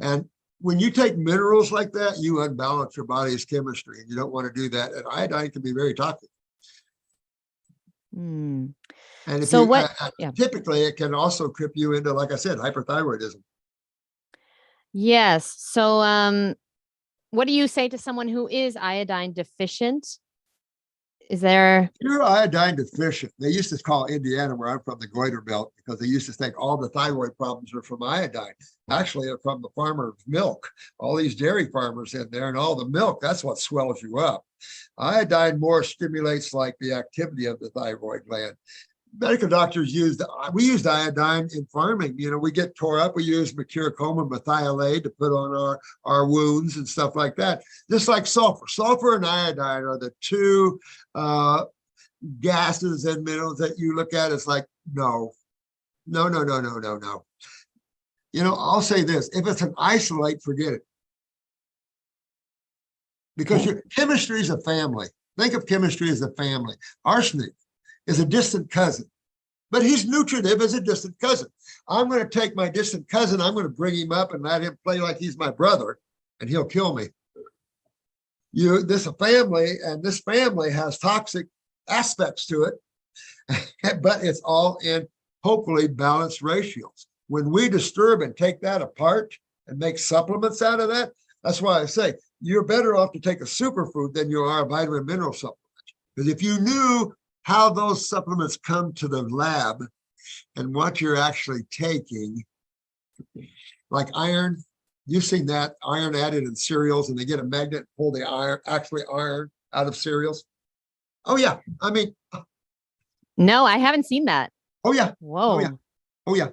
And when you take minerals like that, you unbalance your body's chemistry, and you don't want to do that. And iodine can be very toxic. Mm. And if typically it can also trip you into, like I said, hyperthyroidism. Yes. So, what do you say to someone who is iodine deficient? Is there... You're iodine deficient. They used to call Indiana, where I'm from, the goiter belt, because they used to think all the thyroid problems are from iodine. Actually, they're from the farmer's milk. All these dairy farmers in there and all the milk, that's what swells you up. Iodine more stimulates like the activity of the thyroid gland. medical doctors we used iodine in farming. You know, we get tore up, we use mercurochrome and methylate to put on our wounds and stuff like that. Just like sulfur and iodine are the two gases and minerals that you look at. It's like, no. You know, I'll say this: if it's an isolate, forget it, because your chemistry is a family. Think of chemistry as a family. Arsenic is a distant cousin, but he's nutritive as a distant cousin. I'm going to take my distant cousin, I'm going to bring him up and let him play like he's my brother, and he'll kill me. This a family, and this family has toxic aspects to it, but it's all in hopefully balanced ratios. When we disturb and take that apart and make supplements out of that, that's why I say you're better off to take a superfood than you are a vitamin mineral supplement. Because if you knew how those supplements come to the lab and what you're actually taking, like iron, you've seen that iron added in cereals, and they get a magnet, pull the iron out of cereals. Oh yeah, I mean, No, I haven't seen that. oh yeah, Whoa. oh yeah, oh yeah.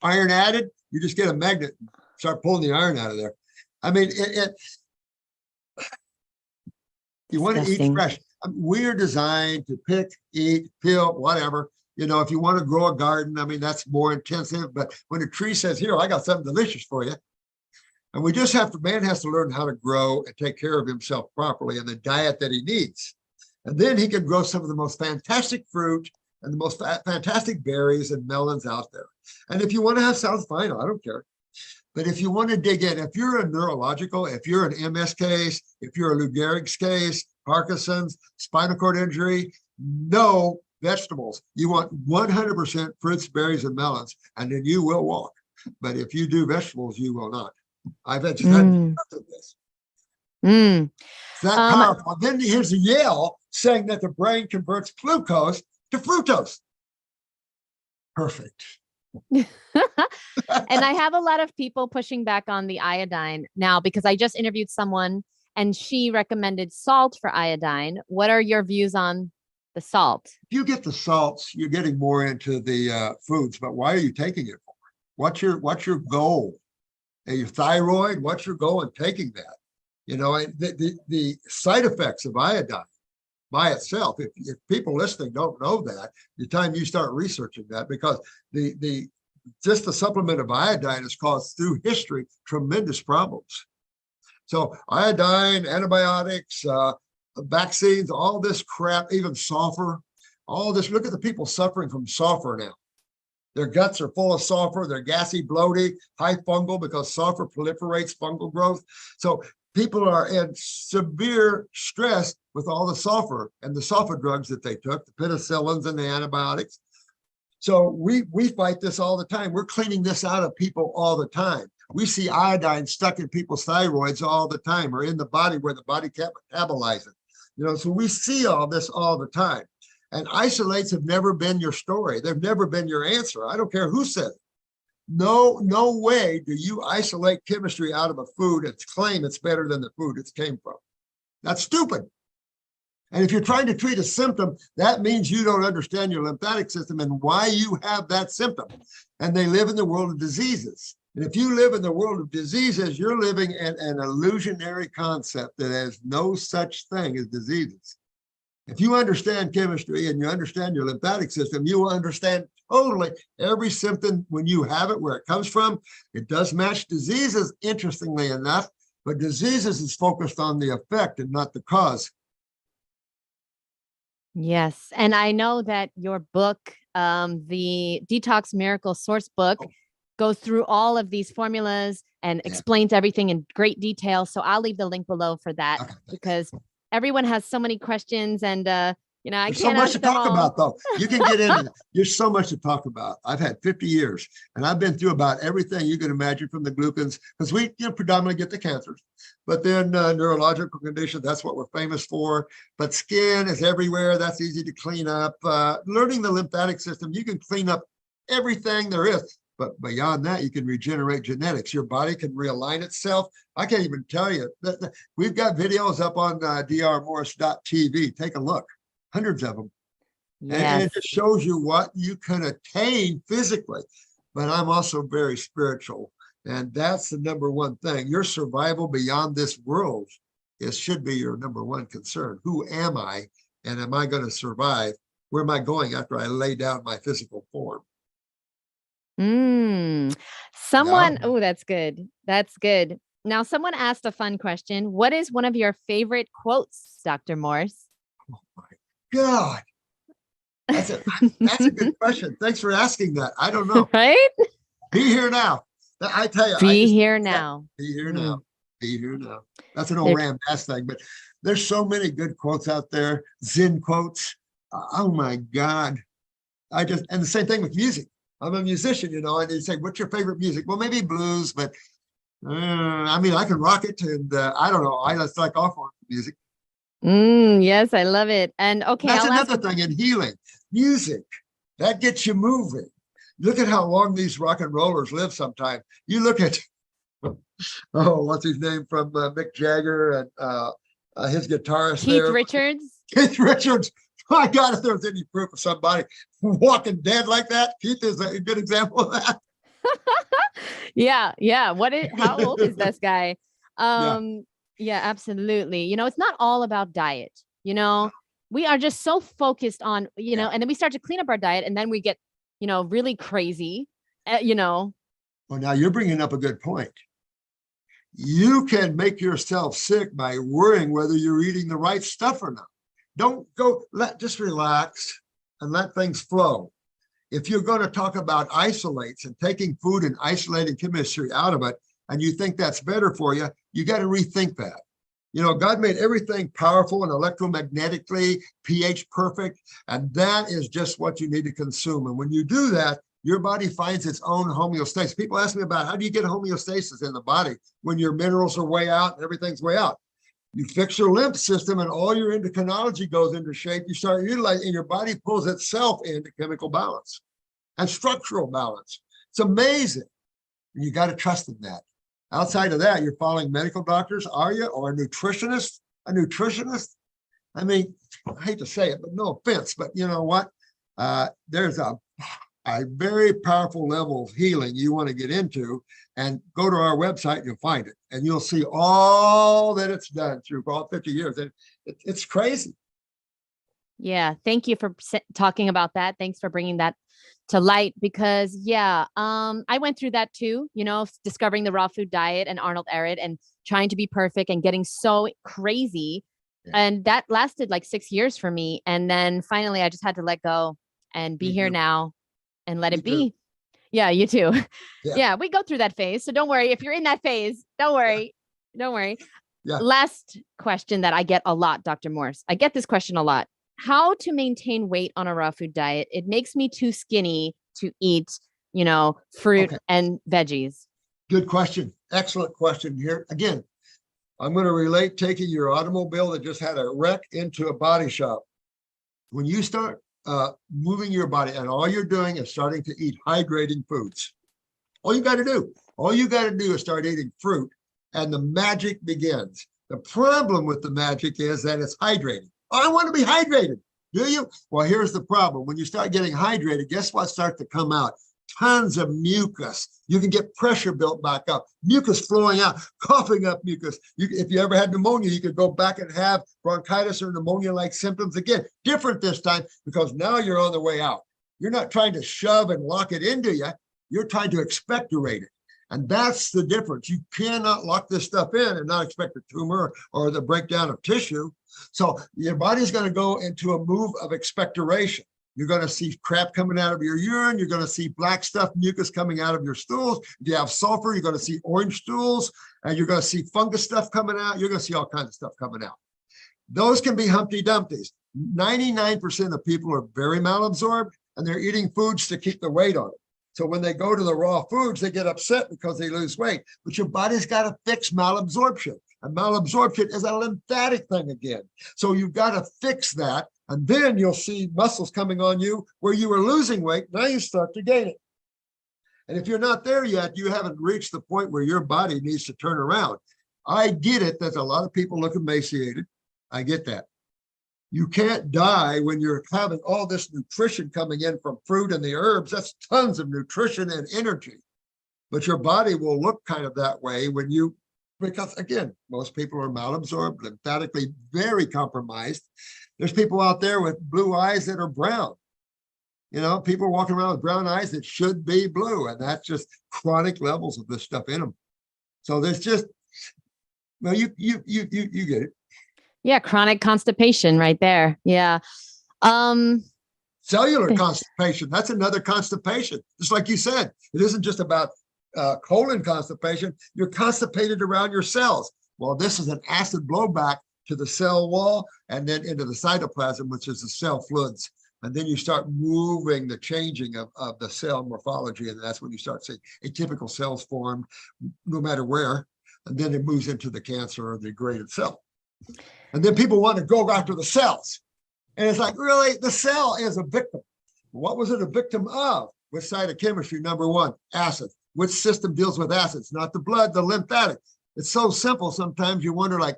Iron added, you just get a magnet, start pulling the iron out of there. I mean, you want to eat fresh. We're designed to pick, eat, peel, whatever. You know, if you want to grow a garden, I mean, that's more intensive. But when a tree says, here, I got something delicious for you. And we just have to, man has to learn how to grow and take care of himself properly in the diet that he needs. And then he can grow some of the most fantastic fruit and the most fantastic berries and melons out there. And if you want to have, sounds fine, I don't care. But if you want to dig in, if you're a neurological, if you're an MS case, if you're a Lou Gehrig's case, Parkinson's, spinal cord injury, no vegetables. You want 100% fruits, berries, and melons, and then you will walk. But if you do vegetables, you will not. I've had this. It's that powerful. Then here's Yale saying that the brain converts glucose to fructose. Perfect. And I have a lot of people pushing back on the iodine now, because I just interviewed someone and she recommended salt for iodine. What are your views on the salt? If you get the salts, you're getting more into the foods, but why are you taking it for? What's your goal? Your thyroid, what's your goal in taking that? You know, the side effects of iodine by itself, if people listening don't know that, the time you start researching that, because just the supplement of iodine has caused through history tremendous problems. So iodine, antibiotics, vaccines, all this crap, even sulfur, all this. Look at the people suffering from sulfur now. Their guts are full of sulfur. They're gassy, bloated, high fungal, because sulfur proliferates fungal growth. So people are in severe stress with all the sulfur and the sulfur drugs that they took, the penicillins and the antibiotics. So we fight this all the time. We're cleaning this out of people all the time. We see iodine stuck in people's thyroids all the time, or in the body where the body can't metabolize it. You know, so we see all this all the time. And isolates have never been your story. They've never been your answer. I don't care who said it. No way do you isolate chemistry out of a food and claim it's better than the food it came from. That's stupid. And if you're trying to treat a symptom, that means you don't understand your lymphatic system and why you have that symptom. And they live in the world of diseases. And if you live in the world of diseases, you're living in an illusionary concept that has no such thing as diseases. If you understand chemistry and you understand your lymphatic system, you will understand totally every symptom when you have it, where it comes from. It does match diseases, interestingly enough, but diseases is focused on the effect and not the cause. Yes. And I know that your book, the Detox Miracle Source book, goes through all of these formulas and explains everything in great detail. So I'll leave the link below for that, because everyone has so many questions, and you know, I There's can't so much to talk all. about, though. You can get into it. There's so much to talk about. I've had 50 years, and I've been through about everything you can imagine, from the glucans, because we predominantly get the cancers, but then neurological conditions, that's what we're famous for. But skin is everywhere. That's easy to clean up. Learning the lymphatic system, you can clean up everything there is. But beyond that, you can regenerate genetics. Your body can realign itself. I can't even tell you. We've got videos up on drmorse.tv. Take a look. Hundreds of them. And it Yes. just shows you what you can attain physically. But I'm also very spiritual. And that's the number one thing. Your survival beyond this world should be your number one concern. Who am I? And am I going to survive? Where am I going after I lay down my physical form? Mm. Yeah. Oh, that's good. That's good. Now, someone asked a fun question. What is one of your favorite quotes, Dr. Morse? Oh my God. That's a that's a good question. Thanks for asking that. I don't know. Right? Be here now. I tell you, I Be just here that, now. be here now. Mm. Be here now. That's an old There- Ram Dass thing, but there's so many good quotes out there, Zen quotes. Oh my God. And the same thing with music. I'm a musician, and you say, what's your favorite music? Well, maybe blues, but I mean, I can rock it. And I don't know. I just like off on music. Yes, I love it. And okay, That's I'll ask. another thing in healing. Music, that gets you moving. Look at how long these rock and rollers live sometimes. You look at, oh, what's his name from Mick Jagger and his guitarist Keith there, Richards. Keith Richards. My God, if there's any proof of somebody walking dead like that, Keith is a good example of that. Yeah, yeah. How old is this guy? Yeah. Yeah, absolutely. It's not all about diet. We are just so focused on, Yeah. and then we start to clean up our diet and then we get, really crazy. Well, now you're bringing up a good point. You can make yourself sick by worrying whether you're eating the right stuff or not. Don't just relax and let things flow. If you're going to talk about isolates and taking food and isolating chemistry out of it, and you think that's better for you, you got to rethink that. God made everything powerful and electromagnetically pH perfect, and that is just what you need to consume. And when you do that, your body finds its own homeostasis. People ask me about how do you get homeostasis in the body when your minerals are way out and everything's way out. You fix your lymph system and all your endocrinology goes into shape. You start utilizing, and your body pulls itself into chemical balance and structural balance. It's amazing. And you got to trust in that. Outside of that, you're following medical doctors, are you? Or a nutritionist? A nutritionist? I mean, I hate to say it, but no offense, but you know what? There's a very powerful level of healing you want to get into, and go to our website, you'll find it, and you'll see all that it's done through all 50 years. And it's crazy. Yeah, thank you for talking about that. Thanks for bringing that to light because I went through that too, discovering the raw food diet and Arnold Ehret and trying to be perfect and getting so crazy. Yeah. And that lasted like 6 years for me. And then finally I just had to let go and be here now and let it be. Yeah, you too. Yeah. Yeah, we go through that phase. So don't worry. If you're in that phase, don't worry. Don't worry. Yeah. Last question that I get a lot, Dr. Morse. I get this question a lot. How to maintain weight on a raw food diet? It makes me too skinny to eat, fruit and veggies. Good question. Excellent question here. Again, I'm going to relate taking your automobile that just had a wreck into a body shop. When you start moving your body and all you're doing is starting to eat hydrating foods, all you got to do is start eating fruit and the magic begins. The problem with the magic is that it's hydrating. I want to be hydrated. Do you? Well, here's the problem. When you start getting hydrated, guess what starts to come out? Tons of mucus. You can get pressure built back up, mucus flowing out, coughing up mucus. If you ever had pneumonia, you could go back and have bronchitis or pneumonia-like symptoms again. Different this time because now you're on the way out. You're not trying to shove and lock it into you. You're trying to expectorate it. And that's the difference. You cannot lock this stuff in and not expect a tumor or the breakdown of tissue. So your body's going to go into a move of expectoration. You're going to see crap coming out of your urine. You're going to see black stuff, mucus coming out of your stools. If you have sulfur, you're going to see orange stools, and you're going to see fungus stuff coming out. You're going to see all kinds of stuff coming out. Those can be Humpty Dumptys. 99% of people are very malabsorbed, and they're eating foods to keep the weight on it. So when they go to the raw foods, they get upset because they lose weight. But your body's got to fix malabsorption. And malabsorption is a lymphatic thing again. So you've got to fix that. And then you'll see muscles coming on you where you were losing weight. Now you start to gain it. And if you're not there yet, you haven't reached the point where your body needs to turn around. I get it that a lot of people look emaciated. I get that. You can't die when you're having all this nutrition coming in from fruit and the herbs. That's tons of nutrition and energy. But your body will look kind of that way when you, because again, most people are malabsorbed, lymphatically very compromised. There's people out there with blue eyes that are brown. You know, people walking around with brown eyes that should be blue, and that's just chronic levels of this stuff in them. So there's just, well, you get it. Yeah, chronic constipation right there. Yeah. Um, Cellular constipation, that's another constipation. Just like you said, it isn't just about colon constipation. You're constipated around your cells. Well, this is an acid blowback to the cell wall and then into the cytoplasm, which is the cell fluids. And then you start moving the changing of the cell morphology. And that's when you start seeing atypical cells formed no matter where. And then it moves into the cancer or the degraded cell. And then people want to go after the cells. And it's like, really, the cell is a victim. What was it a victim of? Which side of chemistry? Number one, acid. Which system deals with acids? Not the blood, the lymphatic. It's so simple. Sometimes you wonder like,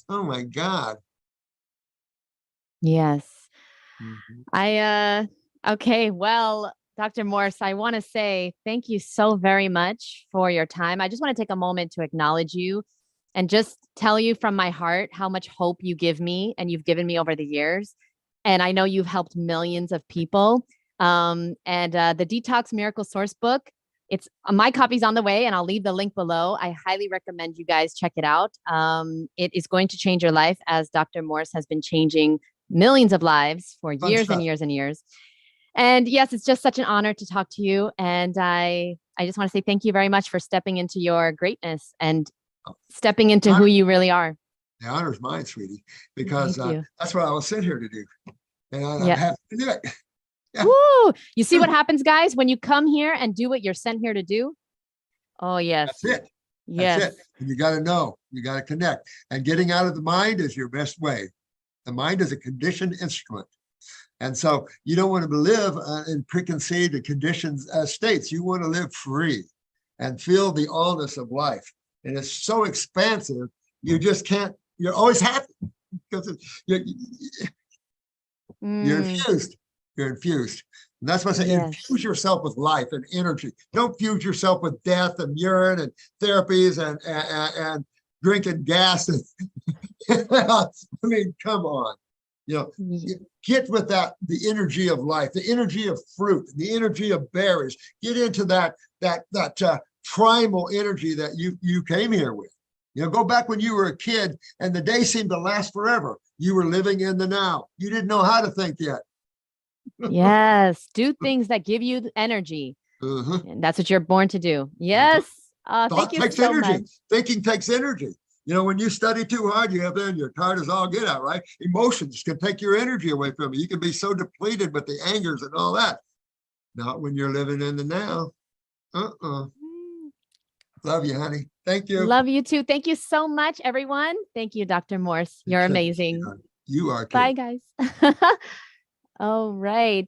oh my God. yes. Mhm. Okay. Well, Dr. Morse, I want to say thank you so very much for your time. I just want to take a moment to acknowledge you and just tell you from my heart how much hope you give me and you've given me over the years. And I know you've helped millions of people. The Detox Miracle Source book, it's my copy's on the way and I'll leave the link below. I highly recommend you guys check it out. It is going to change your life as Dr. Morse has been changing millions of lives for Fun years and stuff. years and years. And yes, it's just such an honor to talk to you. And I just want to say thank you very much for stepping into your greatness and stepping into who you really are. The honor's mine, sweetie, because Thank you. that's what I was sent here to do. And I'm Yeah. happy to do it. Yeah. Woo! You see what happens, guys, when you come here and do what you're sent here to do? Oh, yes. That's it. That's Yes. it. And you got to know, you got to connect. And getting out of the mind is your best way. The mind is a conditioned instrument. And so you don't want to live in preconceived and conditioned states. You want to live free and feel the allness of life. And it's so expansive, you just can't, you're always happy because you're infused. You're infused. And that's why I say Yes. infuse yourself with life and energy. Don't fuse yourself with death and urine and therapies and drinking gas. I mean, come on. You know, get with that, the energy of life, the energy of fruit, the energy of berries. Get into that primal energy that you came here with. You know, go back when you were a kid and the day seemed to last forever. You were living in the now. You didn't know how to think yet. Yes. Do things that give you energy. And that's what you're born to do. Yes. Thank Thought you takes so energy. much. Thinking takes energy. You know, when you study too hard, you have then you're tired as all get out, right? Emotions can take your energy away from you. You can be so depleted with the angers and all that. Not when you're living in the now. Love you, honey. Thank you. Love you too. Thank you so much, everyone. Thank you, Dr. Morse. You're amazing. You are too. Bye, guys. All right.